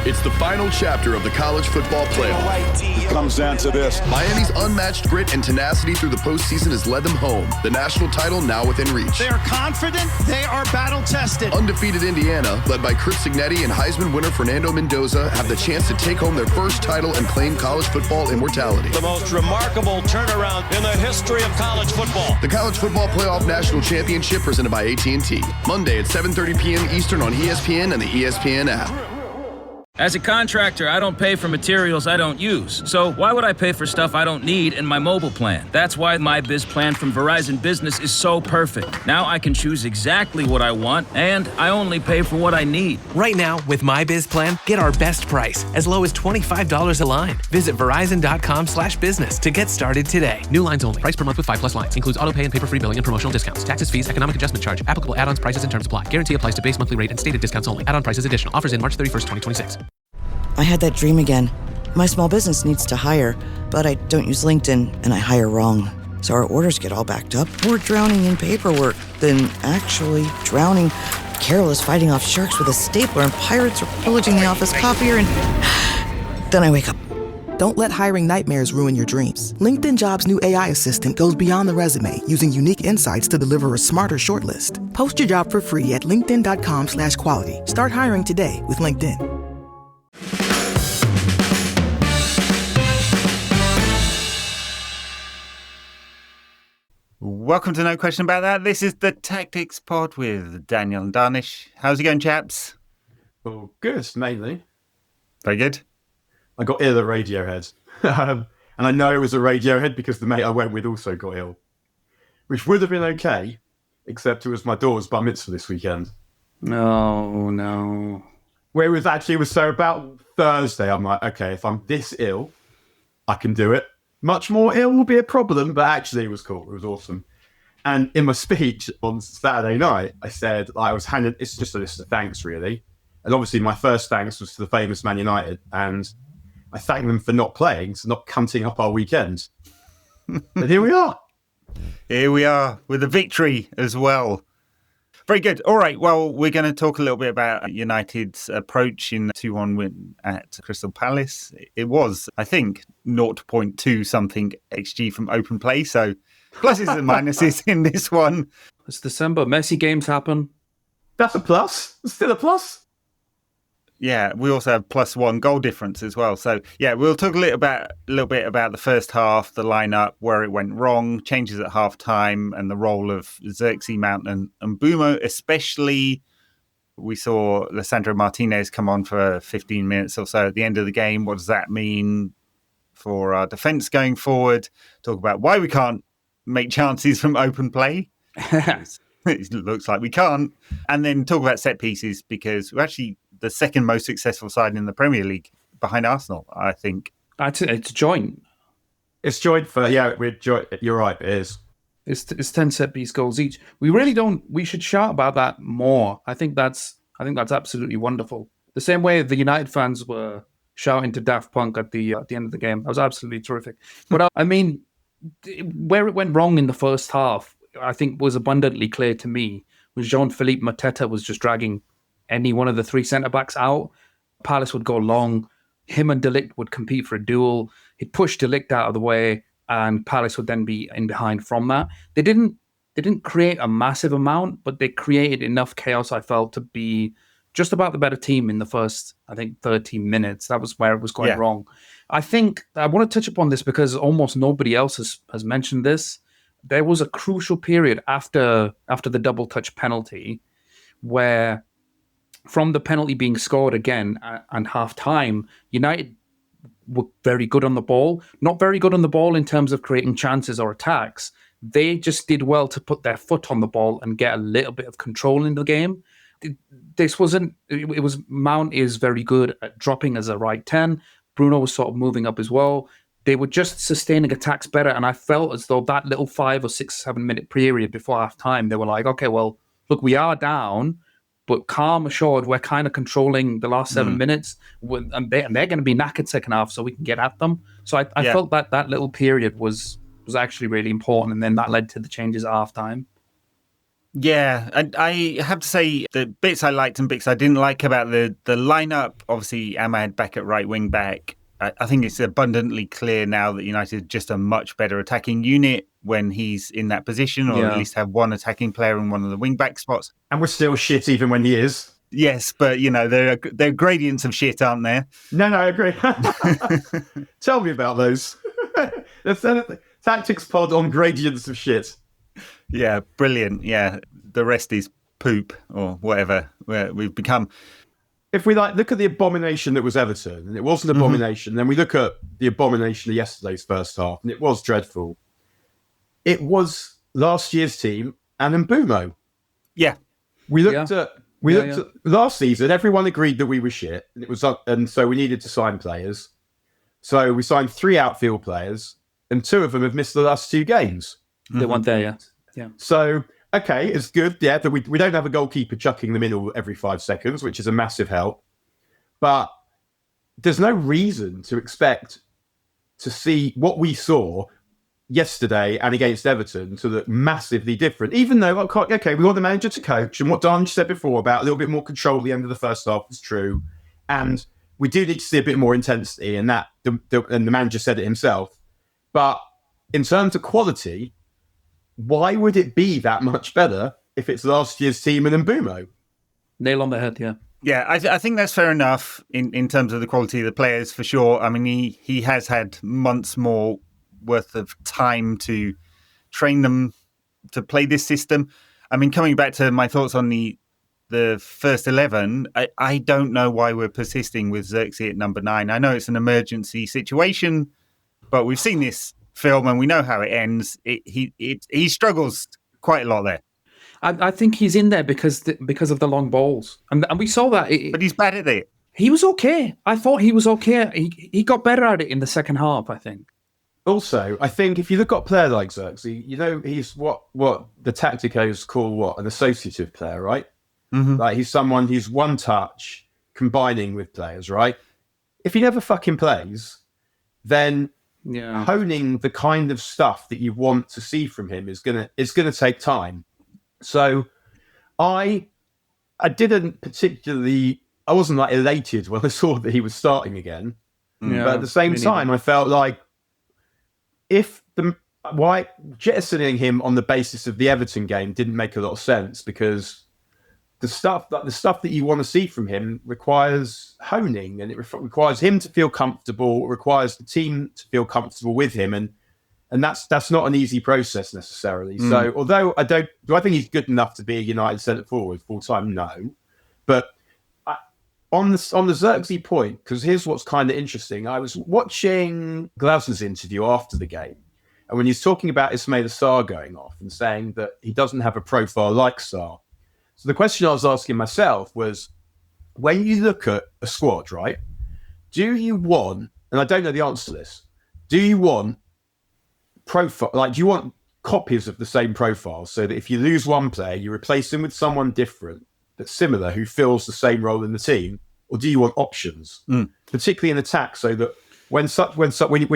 It's the final chapter of the college football playoff. It comes down to this. Miami's unmatched grit and tenacity through the postseason has led them home. The national title now within reach. They are confident. They are battle-tested. Undefeated Indiana, led by Chris Signetti and Heisman winner Fernando Mendoza, have the chance to take home their first title and claim college football immortality. The most remarkable turnaround in the history of college football. The College Football Playoff National Championship presented by AT&T. Monday at 7:30 p.m. Eastern on ESPN and the ESPN app. As a contractor, I don't pay for materials I don't use. So why would I pay for stuff I don't need in my mobile plan? That's why my Biz plan from Verizon Business is so perfect. Now I can choose exactly what I want, and I only pay for what I need. Right now, with my Biz plan, get our best price, as low as $25 a line. Visit Verizon.com/business to get started today. New lines only. Price per month with 5+ lines. Includes auto pay and paper-free billing and promotional discounts. Taxes, fees, economic adjustment charge. Applicable add-ons, prices, and terms apply. Guarantee applies to base monthly rate and stated discounts only. Add-on prices additional. Offers in March 31st, 2026. I had that dream again. My small business needs to hire, but I don't use LinkedIn, and I hire wrong. So our orders get all backed up. We're drowning in paperwork, then actually drowning, careless fighting off sharks with a stapler, and pirates are pillaging the office copier, and then I wake up. Don't let hiring nightmares ruin your dreams. LinkedIn Jobs' new AI assistant goes beyond the resume, using unique insights to deliver a smarter shortlist. Post your job for free at linkedin.com/quality. Start hiring today with LinkedIn. Welcome to No Question About That. This is the Tactics Pod with Daniel and Dharnish. How's it going, chaps? Oh, good, mainly. Very good. I got ill at Radiohead. And I know it was a Radiohead because the mate I went with also got ill. Which would have been okay, except it was my daughter's bar mitzvah this weekend. No. Where it was so about Thursday, I'm like, okay, if I'm this ill, I can do it. Much more ill will be a problem, but actually it was cool. It was awesome. And in my speech on Saturday night, I said I was handed, it's just a list of thanks, really. And obviously my first thanks was to the famous Man United. And I thanked them for not playing, so not cunting up our weekend. But here we are. Here we are with a victory as well. Very good. All right. Well, we're going to talk a little bit about United's approach in 2-1 win at Crystal Palace. It was, I think, 0.2 something XG from open play. So pluses and minuses in this one. It's December. Messy games happen. That's a plus. It's still a plus. Yeah, we also have +1 goal difference as well. So, yeah, we'll talk a little bit about the first half, the lineup, where it went wrong, changes at half time, and the role of Xerxes, Mount, and Bumo. Especially, we saw Lisandro Martinez come on for 15 minutes or so at the end of the game. What does that mean for our defence going forward? Talk about why we can't make chances from open play. It looks like we can't. And then talk about set pieces, because we're actually the second most successful side in the Premier League behind Arsenal, I think. It's joint. It's joint for, we're joint. You're right, it is. It's 10 set piece goals each. We should shout about that more. I think that's absolutely wonderful. The same way the United fans were shouting to Daft Punk at the end of the game. That was absolutely terrific. But I mean, where it went wrong in the first half, I think was abundantly clear to me, was Jean-Philippe Mateta was just dragging any one of the three centre-backs out. Palace would go long. Him and De Ligt would compete for a duel. He'd push De Ligt out of the way, and Palace would then be in behind from that. They didn't create a massive amount, but they created enough chaos, I felt, to be just about the better team in the first, I think, 30 minutes. That was where it was going wrong. I think I want to touch upon this because almost nobody else has mentioned this. There was a crucial period after the double touch penalty where, from the penalty being scored again and half time, United were very good on the ball. Not very good on the ball in terms of creating chances or attacks. They just did well to put their foot on the ball and get a little bit of control in the game. It was Mount is very good at dropping as a right 10. Bruno was sort of moving up as well. They were just sustaining attacks better. And I felt as though that little 5 or 6, 7 minute period before half time, they were like, okay, well, look, we are down, but calm assured, we're kind of controlling the last 7 minutes, and they're going to be knackered second half, so we can get at them. So I felt that little period was actually really important, and then that led to the changes at half time. Yeah, I have to say the bits I liked and bits I didn't like about the lineup. Obviously, Ahmad back at right wing back. I think it's abundantly clear now that United are just a much better attacking unit when he's in that position, or at least have one attacking player in one of the wing back spots. And we're still shit even when he is. Yes, but there are gradients of shit, aren't there? No, I agree. Tell me about those. The Tactics pod on gradients of shit. Yeah, brilliant. Yeah, the rest is poop or whatever we've become. If we look at the abomination that was Everton, and it was an abomination, then we look at the abomination of yesterday's first half, and it was dreadful. It was last year's team and Mbumo. Yeah. We looked at last season, everyone agreed that we were shit, and it was and so we needed to sign players. So we signed 3 outfield players, and 2 of them have missed the last 2 games. They weren't there, yeah. So, okay, it's good, that we don't have a goalkeeper chucking them in every 5 seconds, which is a massive help. But there's no reason to expect to see what we saw yesterday and against Everton to look massively different. Even though, okay, we want the manager to coach, and what Dharnish said before about a little bit more control at the end of the first half is true. And we do need to see a bit more intensity, and and the manager said it himself. But in terms of quality, why would it be that much better if it's last year's team and Mbumo? Nail on the head, yeah. Yeah, I think that's fair enough in terms of the quality of the players, for sure. I mean, he has had months more worth of time to train them to play this system. I mean, coming back to my thoughts on the first 11, I don't know why we're persisting with Xerxes at number 9. I know it's an emergency situation, but we've seen this film and we know how it ends. He struggles quite a lot there. I think he's in there because of the long balls, and we saw that. But he's bad at it. He was okay. I thought he was okay. He got better at it in the second half, I think. Also, I think if you look at a player like Xerxes, he's what the tacticos call an associative player, right? Mm-hmm. Like he's one touch combining with players, right? If he never fucking plays, then honing the kind of stuff that you want to see from him is gonna take time. So I wasn't elated when I saw that he was starting again. Yeah, but at the same time, I felt like why jettisoning him on the basis of the Everton game didn't make a lot of sense, because the stuff that you want to see from him requires honing, and it requires him to feel comfortable. It requires the team to feel comfortable with him, and that's not an easy process necessarily. So, although do I think he's good enough to be a United centre forward full time? No, but on the Xerxes point, because here's what's kind of interesting. I was watching Glasner's interview after the game, and when he's talking about Ismail Sarr going off and saying that he doesn't have a profile like Sarr. So the question I was asking myself was, when you look at a squad, right, do you want, and I don't know the answer to this, do you want do you want copies of the same profile, so that if you lose one player, you replace him with someone different that's similar who fills the same role in the team? Or do you want options, particularly in attack, so that when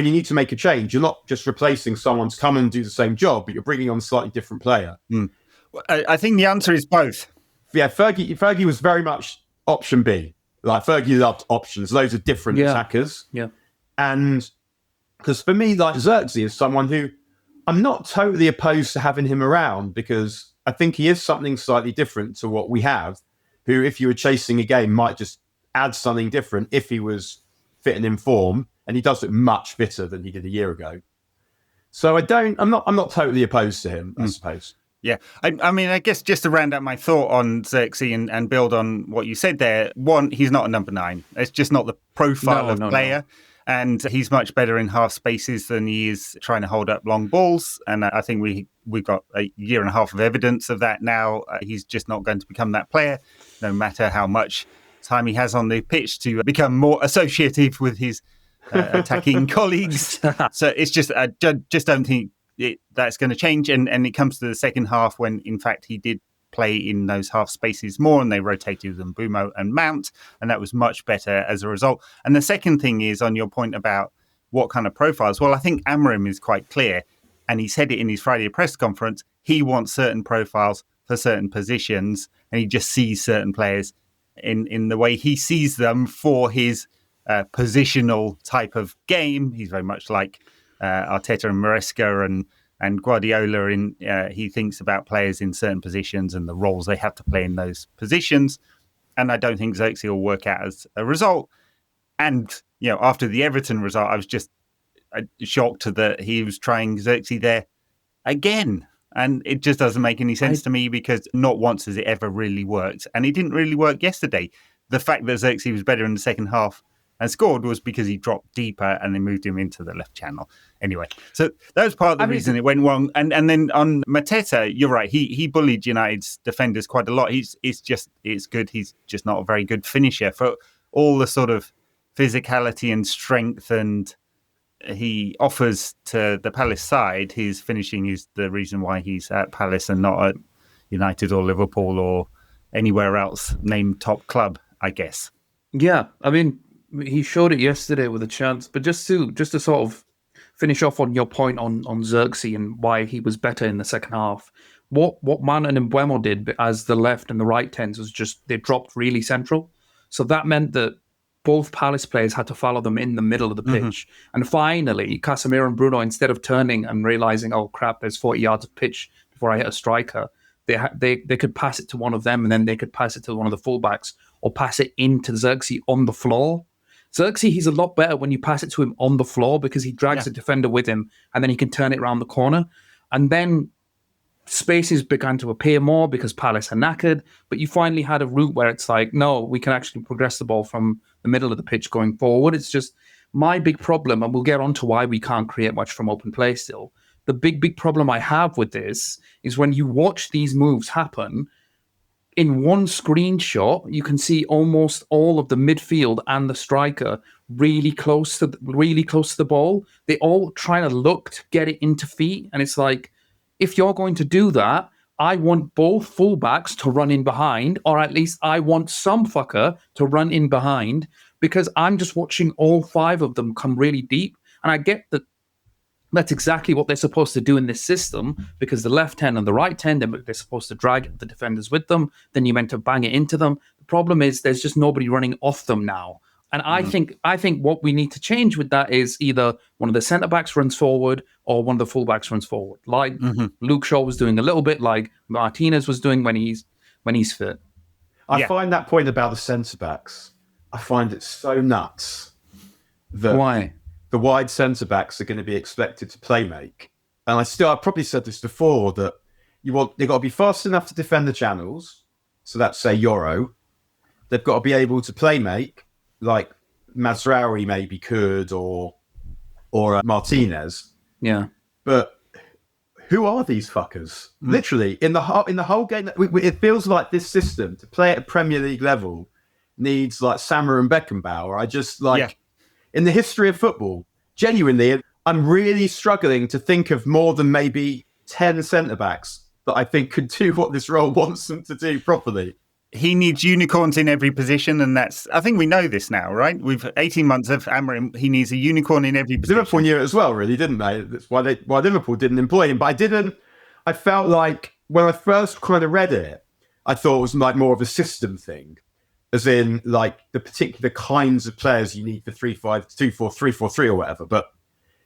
you need to make a change, you're not just replacing someone to come and do the same job, but you're bringing on a slightly different player? I think the answer is both. Yeah, Fergie was very much option B. Like, Fergie loved options, loads of different attackers. Yeah. And because for me, like, Xerxes is someone who I'm not totally opposed to having him around, because I think he is something slightly different to what we have, who, if you were chasing a game, might just add something different if he was fit and in form, and he does it much fitter than he did a year ago. So I'm not totally opposed to him, I suppose. Yeah, I mean, I guess just to round out my thought on Xerxes and build on what you said there, one, he's not a number 9. It's just not the profile of player. No. And he's much better in half spaces than he is trying to hold up long balls. And I think we've got a year and a half of evidence of that now. He's just not going to become that player, no matter how much time he has on the pitch to become more associative with his attacking colleagues. So it's just, I just don't think that's going to change. And it comes to the second half when, in fact, he did play in those half spaces more, and they rotated with Mbumo and Mount, and that was much better as a result. And the second thing is on your point about what kind of profiles. Well, I think Amorim is quite clear, and he said it in his Friday press conference. He wants certain profiles for certain positions, and he just sees certain players in the way he sees them for his positional type of game. He's very much like Arteta and Maresca and Guardiola. He thinks about players in certain positions and the roles they have to play in those positions. And I don't think Xerxes will work out as a result. And after the Everton result, I was just shocked that he was trying Xerxes there again. And it just doesn't make any sense to me, because not once has it ever really worked. And it didn't really work yesterday. The fact that Xerxes was better in the second half and scored was because he dropped deeper and they moved him into the left channel. Anyway, so that was part of the reason it went wrong. And then on Mateta, you're right. He bullied United's defenders quite a lot. It's good. He's just not a very good finisher for all the sort of physicality and strength and he offers to the Palace side. His finishing is the reason why he's at Palace and not at United or Liverpool or anywhere else named top club, I guess. Yeah, I mean, he showed it yesterday with a chance. But just to sort of finish off on your point on Xerxes and why he was better in the second half, what Man and Mbeumo did as the left and the right tens was just they dropped really central. So that meant that both Palace players had to follow them in the middle of the pitch. And finally, Casemiro and Bruno, instead of turning and realizing, oh crap, there's 40 yards of pitch before I hit a striker, they could pass it to one of them, and then they could pass it to one of the fullbacks or pass it into Xerxes on the floor. Xerxes, he's a lot better when you pass it to him on the floor because he drags the defender with him and then he can turn it around the corner. And then spaces began to appear more because Palace are knackered, but you finally had a route where it's like, no, we can actually progress the ball from the middle of the pitch going forward. It's just my big problem, and we'll get on to why we can't create much from open play still. The big problem I have with this is when you watch these moves happen, in one screenshot, you can see almost all of the midfield and the striker really close to the ball. They all trying to look to get it into feet, and it's like, if you're going to do that, I want both fullbacks to run in behind, or at least I want some fucker to run in behind, because I'm just watching all five of them come really deep. And I get that that's exactly what they're supposed to do in this system, because the left 10 and the right 10, they're supposed to drag the defenders with them. Then you're meant to bang it into them. The problem is there's just nobody running off them now. And I think what we need to change with that is either one of the centre-backs runs forward or one of the full-backs runs forward. Like Luke Shaw was doing a little bit, like Martinez was doing when he's fit. I find that point about the centre-backs, I find it so nuts that Why? The wide centre-backs are going to be expected to play make. And I've probably said this before, that they've got to be fast enough to defend the channels. So that's, say, Euro. They've got to be able to play make, like Mazraoui maybe could, or Martinez. Yeah. But who are these fuckers? Literally, in the whole game, it feels like this system, to play at a Premier League level, needs like Sammer and Beckenbauer. In the history of football, genuinely, I'm really struggling to think of more than maybe 10 centre-backs that I think could do what this role wants them to do properly. He needs unicorns in every position, and I think we know this now, right? We've 18 months of Amorim. He needs a unicorn in every position. Liverpool knew it as well, really, didn't they? That's why Liverpool didn't employ him. But I felt like when I first kind of read it, I thought it was like more of a system thing, as in like the particular kinds of players you need for 3-5-2, 4-3-4-3 or whatever. But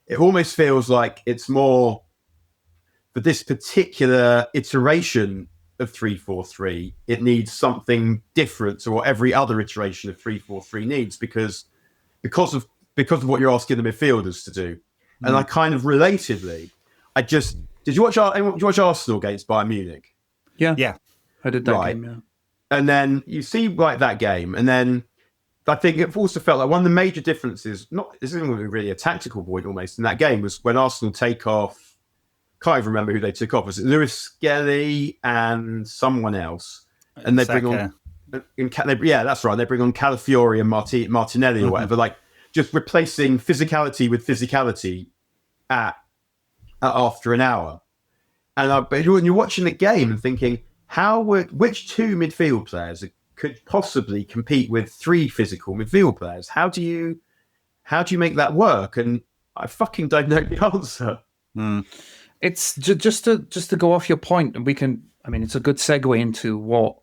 it almost feels like it's more for this particular iteration of 3-4-3, it needs something different to what every other iteration of 3-4-3 needs, because of what you're asking the midfielders to do. And I kind of relatedly, did you watch Arsenal against Bayern Munich? Yeah. I did that game, yeah. And then you see like that game, and then I think it also felt like one of the major differences, this isn't really a tactical point almost, in that game was when Arsenal take off, can't even remember who they took off. Was it Lewis Skelly and someone else? And they bring on, that's right. They bring on Calafiori and Martinelli or whatever, like just replacing physicality with physicality at after an hour. And but when you're watching the game and thinking, which two midfield players could possibly compete with three physical midfield players? How do you make that work? And I fucking don't know the answer. It's just to go off your point, and we can it's a good segue into what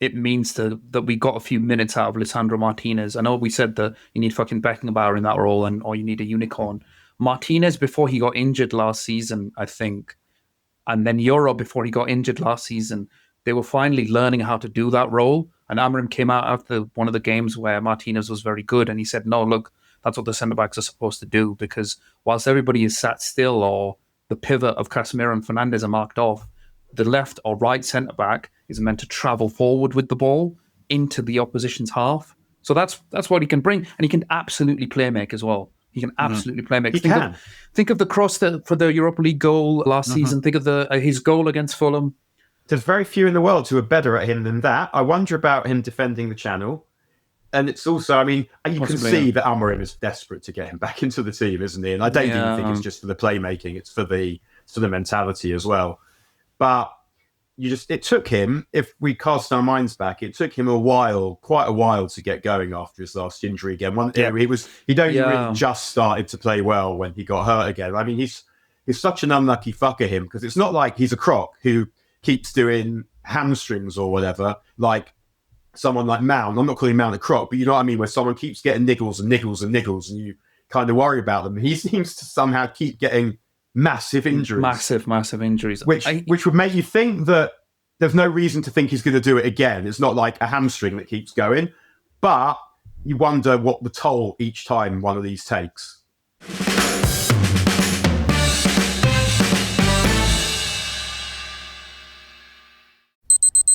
it means that we got a few minutes out of Lisandro Martinez. I know we said that you need fucking Beckenbauer in that role, or you need a unicorn. Martinez, before he got injured last season, I think, and then Euro before he got injured last season, they were finally learning how to do that role. And Amorim came out after one of the games where Martinez was very good, and he said, no, look, that's what the centre-backs are supposed to do, because whilst everybody is sat still or the pivot of Casemiro and Fernandes are marked off, the left or right centre-back is meant to travel forward with the ball into the opposition's half. So that's what he can bring. And he can absolutely play make as well. He can absolutely play make. Think of the cross for the Europa League goal last season. Think of his goal against Fulham. There's very few in the world who are better at him than that. I wonder about him defending the channel. And it's also, you can see that Amorim is desperate to get him back into the team, isn't he? And I don't even think it's just for the playmaking, it's for the mentality as well. But it took him, if we cast our minds back, it took him quite a while to get going after his last injury again. He'd only really just started to play well when he got hurt again. He's such an unlucky fucker, him, because it's not like he's a croc who keeps doing hamstrings or whatever, like someone like Mount. I'm not calling Mount a croc, but you know what I mean, where someone keeps getting niggles and niggles and niggles and you kind of worry about them. He seems to somehow keep getting massive injuries. Massive injuries. Which would make you think that there's no reason to think he's going to do it again. It's not like a hamstring that keeps going, but you wonder what the toll each time one of these takes.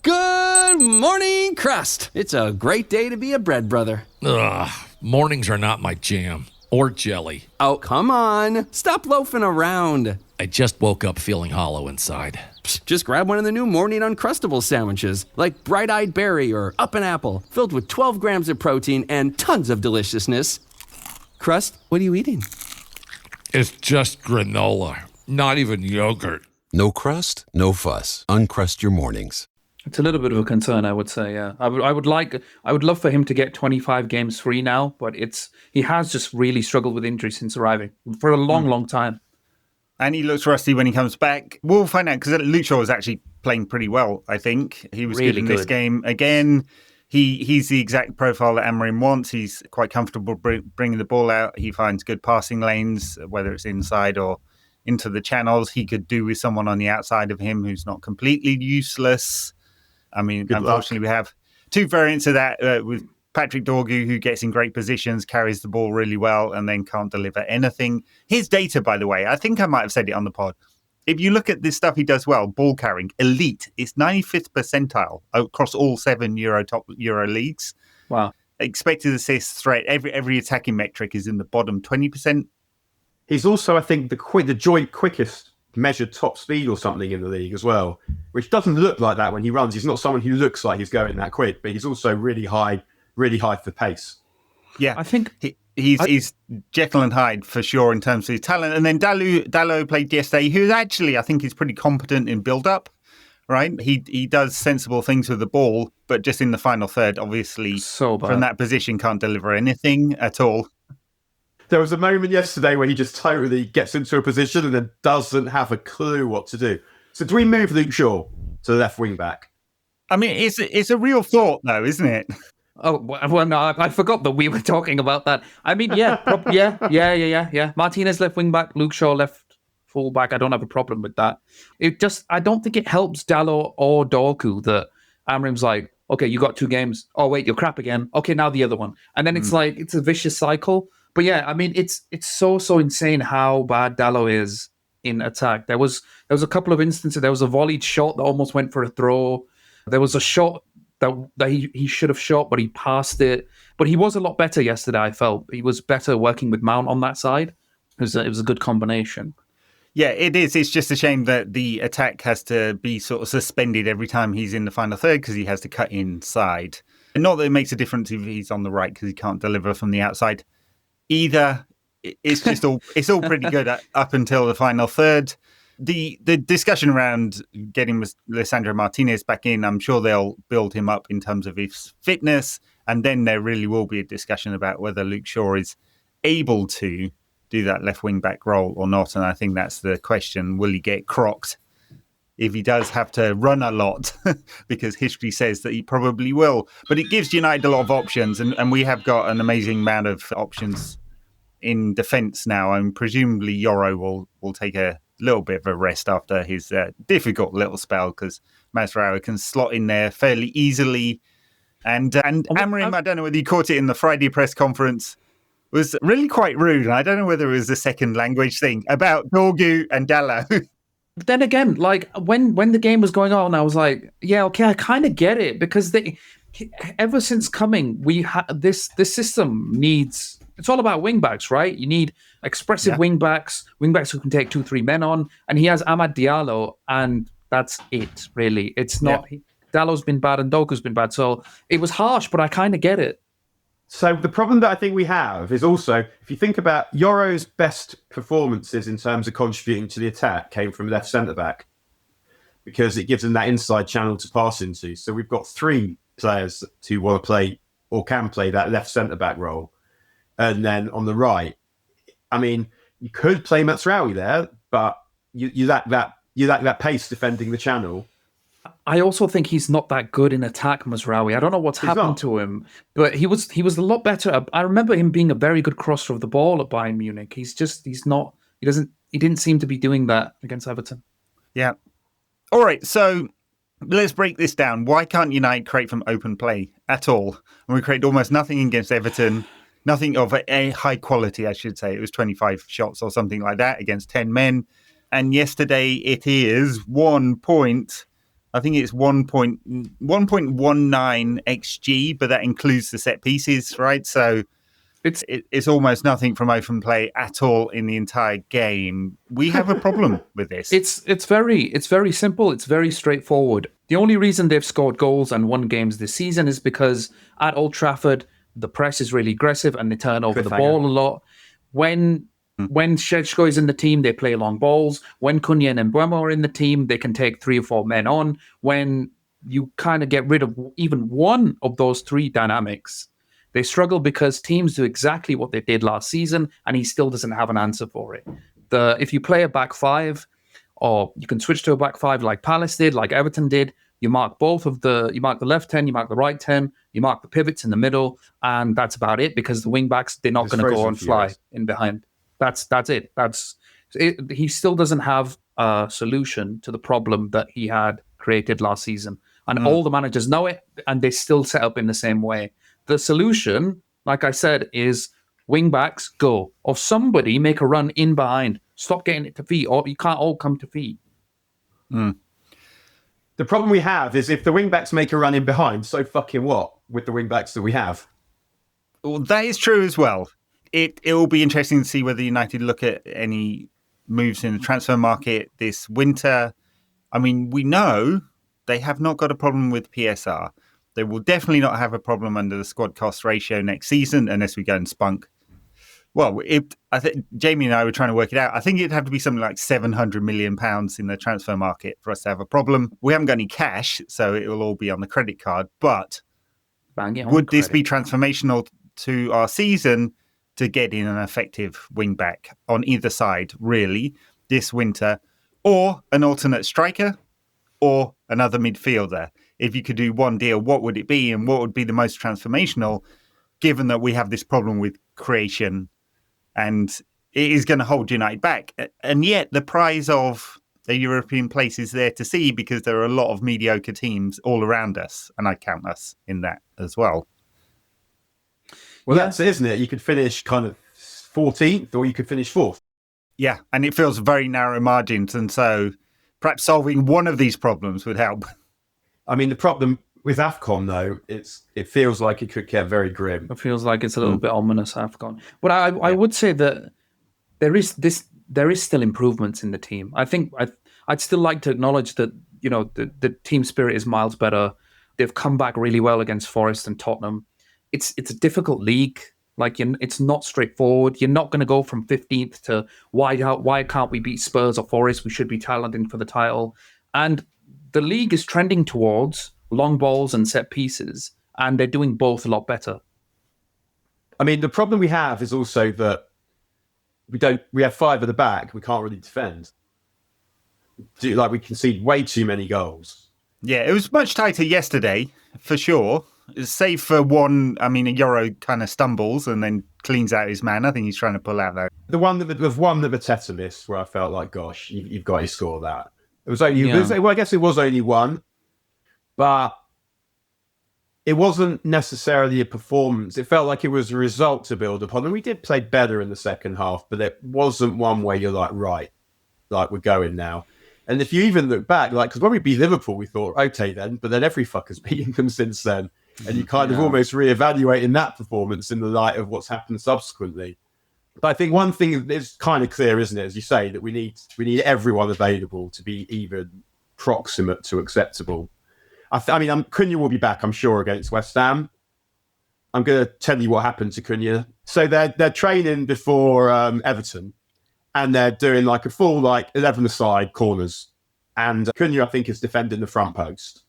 Good morning, Crust. It's a great day to be a bread brother. Ugh, mornings are not my jam. Or jelly. Oh, come on. Stop loafing around. I just woke up feeling hollow inside. Psst, just grab one of the new Morning Uncrustables sandwiches, like Bright-Eyed Berry or Up and Apple, filled with 12 grams of protein and tons of deliciousness. Crust, what are you eating? It's just granola, not even yogurt. No crust, no fuss. Uncrust your mornings. It's a little bit of a concern, I would say. Yeah, I would love for him to get 25 games free now, but he has just really struggled with injury since arriving for a long time. And he looks rusty when he comes back. We'll find out, because Luke Shaw was actually playing pretty well. I think he was really good in this game again. He's the exact profile that Amorim wants. He's quite comfortable bringing the ball out. He finds good passing lanes, whether it's inside or into the channels. He could do with someone on the outside of him who's not completely useless. Unfortunately, we have two variants of that with Patrick Dorgu, who gets in great positions, carries the ball really well, and then can't deliver anything. His data, by the way, I think I might have said it on the pod. If you look at this stuff he does well, ball carrying, elite, it's 95th percentile across all 7 top Euro leagues. Wow. Expected assists, threat, every attacking metric is in the bottom 20%. He's also, I think, the joint quickest measured top speed or something in the league as well, which doesn't look like that when he runs. He's not someone who looks like he's going that quick, but he's also really high for pace. Yeah, I think he's Jekyll and Hyde for sure in terms of his talent. And then Dalot played yesterday, who actually I think is pretty competent in build-up, right? He does sensible things with the ball, but just in the final third, obviously, from that position can't deliver anything at all. There was a moment yesterday where he just totally gets into a position and then doesn't have a clue what to do. So do we move Luke Shaw to the left wing back? It's a real thought, though, isn't it? Oh, well, no, I forgot that we were talking about that. Yeah. Martinez left wing back, Luke Shaw left full back. I don't have a problem with that. I don't think it helps Dalot or Dorku that Amorim's like, okay, you got 2 games. Oh, wait, you're crap again. Okay, now the other one. And then it's like, it's a vicious cycle. But yeah, it's so insane how bad Dalot is in attack. There was a couple of instances. There was a volleyed shot that almost went for a throw. There was a shot that he should have shot, but he passed it. But he was a lot better yesterday, I felt. He was better working with Mount on that side. It was a good combination. Yeah, it is. It's just a shame that the attack has to be sort of suspended every time he's in the final third because he has to cut inside. And not that it makes a difference if he's on the right because he can't deliver from the outside either. It's just it's all pretty good up until the final third. The discussion around getting Lisandro Martinez back in, I'm sure they'll build him up in terms of his fitness, and then there really will be a discussion about whether Luke Shaw is able to do that left wing back role or not. And I think that's the question: will he get crocked if he does have to run a lot, because history says that he probably will. But it gives United a lot of options, and we have got an amazing amount of options in defence now. And presumably Yoro will take a little bit of a rest after his difficult little spell, because Masraoui can slot in there fairly easily. And Amorim, I don't know whether you caught it in the Friday press conference, was really quite rude. And I don't know whether it was a second language thing about Dorgu and Dalot. Then again, like when the game was going on, I was like, yeah, okay, I kind of get it, because ever since coming, we had this system needs. It's all about wingbacks, right? You need expressive wingbacks who can take 2-3 men on, and he has Amad Diallo, and that's it, really. It's not. Diallo's been bad and Doku's been bad, so it was harsh, but I kind of get it. So the problem that I think we have is also, if you think about Yoro's best performances in terms of contributing to the attack came from left centre-back, because it gives them that inside channel to pass into. So we've got 3 players who want to play or can play that left centre-back role. And then on the right, I mean, you could play Masraoui there, but you lack that pace defending the channel. I also think he's not that good in attack, Masraoui. I don't know what's happened to him, but he was a lot better. I remember him being a very good crosser of the ball at Bayern Munich. He didn't seem to be doing that against Everton. Yeah. All right, so let's break this down. Why can't United create from open play at all? And we created almost nothing against Everton, nothing of a high quality, I should say. It was 25 shots or something like that against 10 men. And yesterday it is 1.19 XG, but that includes the set pieces, right? So it's almost nothing from open play at all in the entire game. We have a problem with this. It's very simple. It's very straightforward. The only reason they've scored goals and won games this season is because at Old Trafford, the press is really aggressive and they turn over the ball a lot. When Šeško is in the team, they play long balls. When Cunha and Mbeumo are in the team, they can take 3 or 4 men on. When you kind of get rid of even one of those 3 dynamics, they struggle, because teams do exactly what they did last season, and he still doesn't have an answer for it. If you play a back 5, or you can switch to a back 5 like Palace did, like Everton did, you mark you mark the left 10, you mark the right 10, you mark the pivots in the middle, and that's about it, because the wing backs, they're not going to go and fly in behind. That's it. He still doesn't have a solution to the problem that he had created last season. And all the managers know it, and they still set up in the same way. The solution, like I said, is wing-backs go. Or somebody make a run in behind. Stop getting it to feet, or you can't all come to feet. The problem we have is if the wing-backs make a run in behind, so fucking what with the wing-backs that we have? Well, that is true as well. It will be interesting to see whether United look at any moves in the transfer market this winter. I mean, we know they have not got a problem with PSR. They will definitely not have a problem under the squad cost ratio next season unless we go and spunk. Well, I think Jamie and I were trying to work it out. I think it'd have to be something like £700 million in the transfer market for us to have a problem. We haven't got any cash, so it will all be on the credit card. But would this be transformational to our season to get in an effective wing back on either side, really, this winter, or an alternate striker, or another midfielder? If you could do one deal, what would it be, and what would be the most transformational, given that we have this problem with creation, and it is going to hold United back? And yet the prize of a European place is there to see, because there are a lot of mediocre teams all around us, and I count us in that as well. Well, that's it, isn't it? You could finish kind of 14th, or you could finish 4th. Yeah, and it feels very narrow margins, and so perhaps solving one of these problems would help. I mean, the problem with AFCON, though, it feels like it could get very grim. It feels like it's a little bit ominous, AFCON. But I would say that there is still improvements in the team. I think I'd still like to acknowledge that, you know, the team spirit is miles better. They've come back really well against Forest and Tottenham. It's a difficult league. Like, it's not straightforward. You're not going to go from 15th to why can't we beat Spurs or Forest? We should be challenging for the title. And the league is trending towards long balls and set pieces, and they're doing both a lot better. I mean, the problem we have is also that we have 5 at the back. We can't really defend. we concede way too many goals. Yeah, it was much tighter yesterday, for sure. Save for one, a Euro kind of stumbles and then cleans out his man. I think he's trying to pull out that. The one that Mateta missed, where I felt like, gosh, you've got to score that. It was only, well, I guess it was only one, but it wasn't necessarily a performance. It felt like it was a result to build upon. And we did play better in the second half, but it wasn't one where you're like, right, like we're going now. And if you even look back, like, because when we beat Liverpool, we thought, okay then, but then every fucker's beaten them since then. And you kind of almost reevaluating that performance in the light of what's happened subsequently. But I think one thing is kind of clear, isn't it, as you say, that we need everyone available to be even proximate to acceptable. Cunha will be back, I'm sure, against West Ham. I'm going to tell you what happened to Cunha. So they're training before Everton, and they're doing like a full 11-a-side corners. And Cunha, I think, is defending the front post.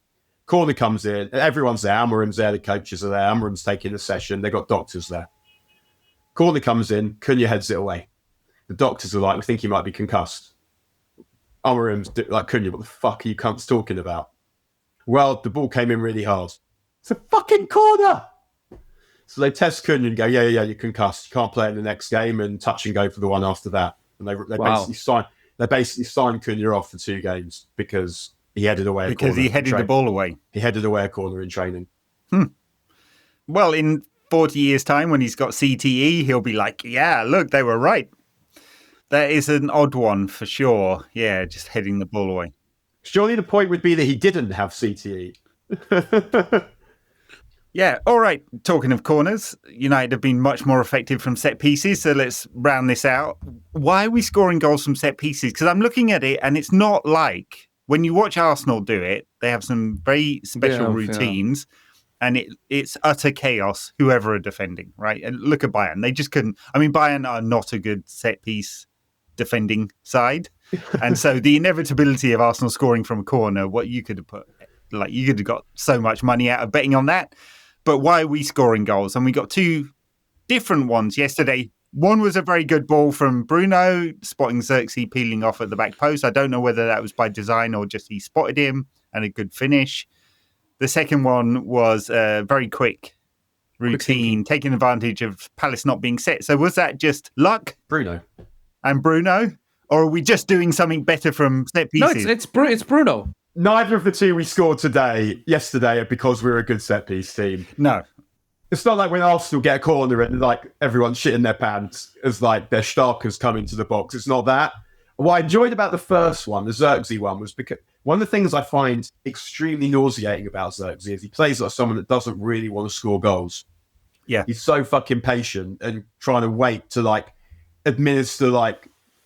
Corner comes in, everyone's there. Amorim's there, the coaches are there. Amorim's taking a session. They've got doctors there. Corner comes in, Cunha heads it away. The doctors are like, we think he might be concussed. Amorim's like, Cunha, what the fuck are you cunts talking about? Well, the ball came in really hard. It's a fucking corner! So they test Cunha and go, yeah, you're concussed. You can't play in the next game, and touch and go for the one after that. And they basically signed Cunha off for 2 games because he headed away a corner. Because he headed the ball away. He headed away a corner in training. Well, in 40 years' time, when he's got CTE, he'll be like, yeah, look, they were right. That is an odd one for sure. Yeah, just heading the ball away. Surely the point would be that he didn't have CTE. Yeah, all right. Talking of corners, United have been much more effective from set pieces, so let's round this out. Why are we scoring goals from set pieces? Because I'm looking at it, and it's not like, when you watch Arsenal do it, they have some very special routines, and it's utter chaos, whoever are defending, right? And look at Bayern. They just couldn't. Bayern are not a good set piece defending side. And so the inevitability of Arsenal scoring from a corner, what you could have put, you could have got so much money out of betting on that. But why are we scoring goals? And we got 2 different ones yesterday. One was a very good ball from Bruno, spotting Xerxes peeling off at the back post. I don't know whether that was by design or just he spotted him, and a good finish. The second one was a very quick routine, taking advantage of Palace not being set. So was that just luck? Bruno. Or are we just doing something better from set pieces? No, it's Bruno. Neither of the 2 we scored yesterday are because we're a good set piece team. No. It's not like when Arsenal get a corner and everyone's shitting their pants as their Starkers come into the box. It's not that. What I enjoyed about the first one, the Xerxes one, was because one of the things I find extremely nauseating about Xerxes is he plays like someone that doesn't really want to score goals. Yeah. He's so fucking patient and trying to wait to administer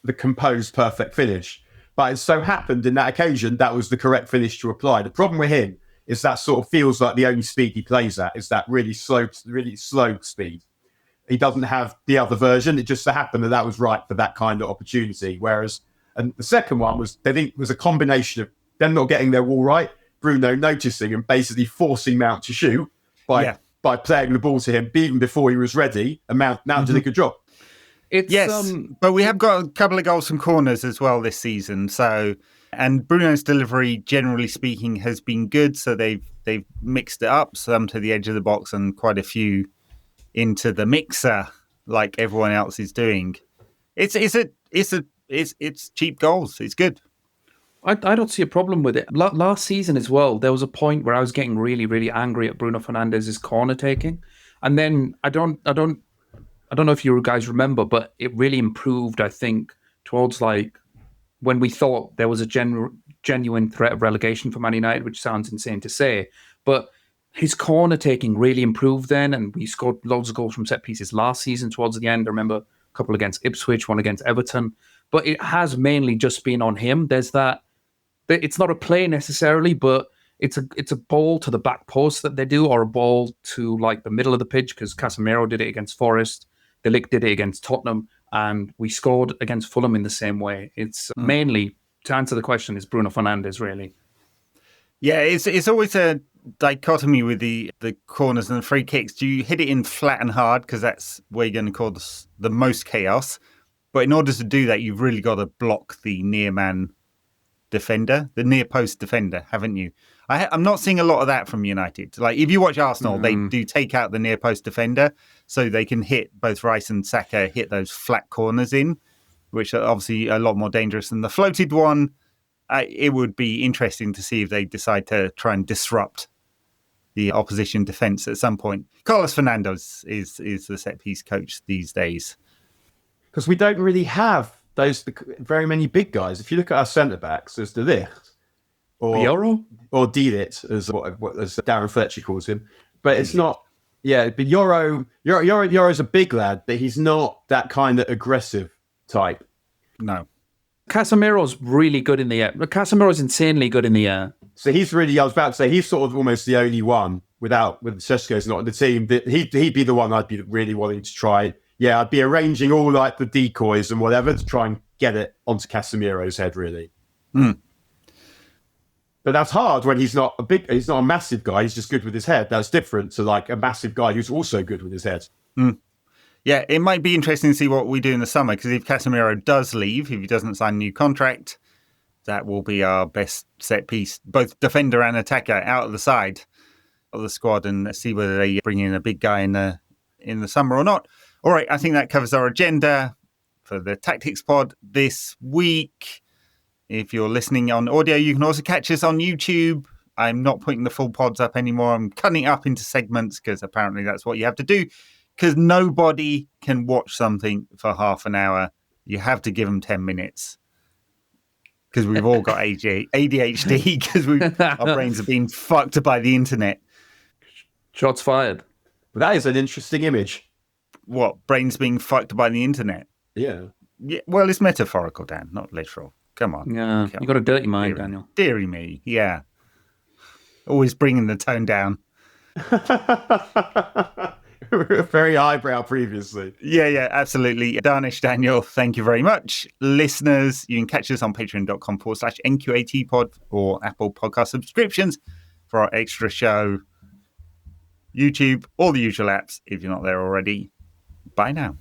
the composed perfect finish. But it so happened in that occasion, that was the correct finish to apply. The problem with him is that sort of feels like the only speed he plays at is that really slow speed. He doesn't have the other version. It just so happened that was right for that kind of opportunity. Whereas, and the second one was a combination of them not getting their wall right, Bruno noticing and basically forcing Mount to shoot by playing the ball to him even before he was ready, and Mount did a good job. But we have got a couple of goals from corners as well this season. So, and Bruno's delivery, generally speaking, has been good. So they've mixed it up, some to the edge of the box and quite a few into the mixer, like everyone else is doing. It's cheap goals. It's good. I don't see a problem with it. Last season as well, there was a point where I was getting really, really angry at Bruno Fernandes's corner taking, and then I don't know if you guys remember, but it really improved, I think, towards when we thought there was a genuine threat of relegation for Man United, which sounds insane to say. But his corner taking really improved then, and we scored loads of goals from set pieces last season towards the end. I remember a couple against Ipswich, one against Everton. But it has mainly just been on him. There's that. It's not a play necessarily, but it's a ball to the back post that they do, or a ball to the middle of the pitch, because Casemiro did it against Forest. De Ligt did it against Tottenham, and we scored against Fulham in the same way. It's mainly, to answer the question, is Bruno Fernandes, really. Yeah, it's always a dichotomy with the corners and the free kicks. Do you hit it in flat and hard, because that's where you're going to cause the most chaos? But in order to do that, you've really got to block the near man defender, the near post defender, haven't you? I'm not seeing a lot of that from United. Like if you watch Arsenal, they do take out the near post defender so they can hit both Rice and Saka, hit those flat corners in, which are obviously a lot more dangerous than the floated one. It would be interesting to see if they decide to try and disrupt the opposition defence at some point. Carlos Fernandes is the set piece coach these days. Because we don't really have those very many big guys. If you look at our centre backs, there's De Ligt or Dielit, as Darren Fletcher calls him. But it's not. Yeah, but Yoro's a big lad, but he's not that kind of aggressive type. No. Casemiro's really good in the air. Casemiro's insanely good in the air. So he's really, I was about to say, he's sort of almost the only one with Šeško's not in the team. He'd be the one I'd be really wanting to try. Yeah, I'd be arranging all like the decoys and whatever to try and get it onto Casemiro's head, really. Mm. But that's hard when he's not a massive guy. He's just good with his head. That's different to like a massive guy who's also good with his head. Mm. Yeah, it might be interesting to see what we do in the summer, because if Casemiro does leave, if he doesn't sign a new contract, that will be our best set piece, both defender and attacker, out of the side of the squad, and see whether they bring in a big guy in the summer or not. All right, I think that covers our agenda for the Tactics Pod this week. If you're listening on audio, you can also catch us on YouTube. I'm not putting the full pods up anymore. I'm cutting it up into segments because apparently that's what you have to do, because nobody can watch something for half an hour. You have to give them 10 minutes. Because we've all got ADHD, because our brains have been fucked by the internet. Shots fired. But that is an interesting image. What? Brains being fucked by the internet? Yeah. Well, it's metaphorical, Dan, not literal. Come on. Yeah, you got a dirty mind, Daniel. Deary me, yeah. Always bringing the tone down. Very highbrow previously. Yeah, absolutely. Dharnish, Daniel, thank you very much. Listeners, you can catch us on patreon.com/NQATpod or Apple Podcast subscriptions for our extra show. YouTube, all the usual apps if you're not there already. Bye now.